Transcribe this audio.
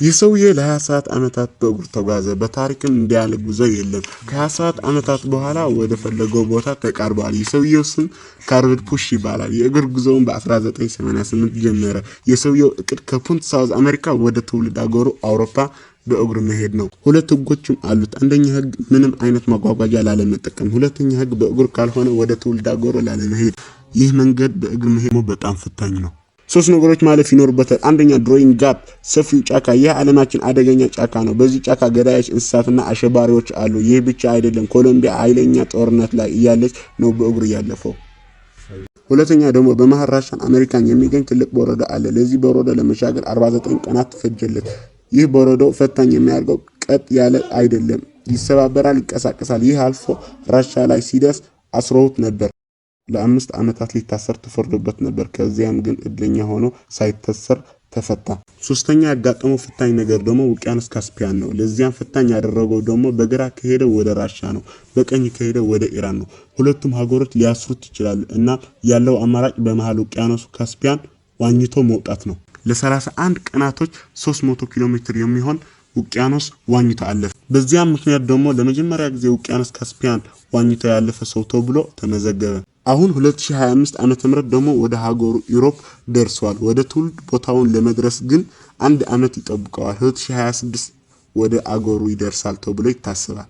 የሰውዬ ለ20 ሰዓት አመታት በእግር ተጓዘ። በታሪክም እንዲያለ ጉዞ የለም። ከ20 ሰዓት አመታት በኋላ ወደ ፈለገው ቦታ ተቃርቧል። የሰውዬው ስም ካርል ፑሽ ይባላል። የእግር ጉዞውን በ1988 ጀመረ። የሰውዬው እቅድ ከፑንት ሳውዝ አሜሪካ ወደ ትውልድ አገሩ አውሮፓ በእግር መሄድ ነው። ሁለት ህጎችም አሉት። አንደኛ ህግ ምንም አይነት መጓጓዣ ላለመጠቀም፣ ሁለተኛ ህግ በእግር ካልሆነ ወደ ትውልድ አገሩ ላለመሄድ። ይህ መንገድ በእግር መሄድ በጣም ፈታኝ ነው። ሶስት ነገሮች ማለፍ ይኖርበታል። አንደኛ ድሮይንግ ጋፕ፣ ሰፊው ጫካ። ይህ ዓለማችን አደገኛ ጫካ ነው። በዚህ ጫካ ገዳዮች፣ እንስሳትና አሸባሪዎች አሉ። ይህ ብቻ አይደለም፣ ኮሎምቢያ ኃይለኛ ጦርነት ላይ እያለች ነው በእግር ያለፈው። ሁለተኛ ደግሞ በመሃል ራሻን አሜሪካን የሚገኝ ትልቅ በረዶ አለ። ለዚህ በረዶ ለመሻገር 49 ቀናት ፈጀለት። ይህ በረዶ ፈታኝ የሚያደርገው ቀጥ ያለ አይደለም፣ ይሰባበራል፣ ይንቀሳቀሳል። ይህ አልፎ ራሻ ላይ ሲደርስ አስረውት ነበር። ለ5 አመታት ሊታሰር ተፈርዶበት ነበር። ከዚያም ግን እድለኛ ሆኖ ሳይታሰር ተፈታ። ሶስተኛ ያጋጠመው ፈታኝ ነገር ደግሞ ውቅያኖስ ካስፒያን ነው። ለዚያም ፈታኝ ያደረገው ደግሞ በግራ ከሄደ ወደ ራሻ ነው፣ በቀኝ ከሄደ ወደ ኢራን ነው። ሁለቱም ሀገሮች ሊያስሩት ይችላሉ እና ያለው አማራጭ በመሃል ውቅያኖስ ካስፒያን ዋኝቶ መውጣት ነው። ለ31 ቀናቶች 300 ኪሎ ሜትር የሚሆን ውቅያኖስ ዋኝቶ አለፈ። በዚያም ምክንያት ደግሞ ለመጀመሪያ ጊዜ ውቅያኖስ ካስፒያን ዋኝቶ ያለፈ ሰው ተብሎ ተመዘገበ። አሁን 2025 ዓመተ ምህረት ደግሞ ወደ ሀገሩ ዩሮፕ ደርሷል። ወደ ትውልድ ቦታውን ለመድረስ ግን 1 አመት ይጠብቀዋል። 2026 ወደ አገሩ ይደርሳል ተብሎ ይታሰባል።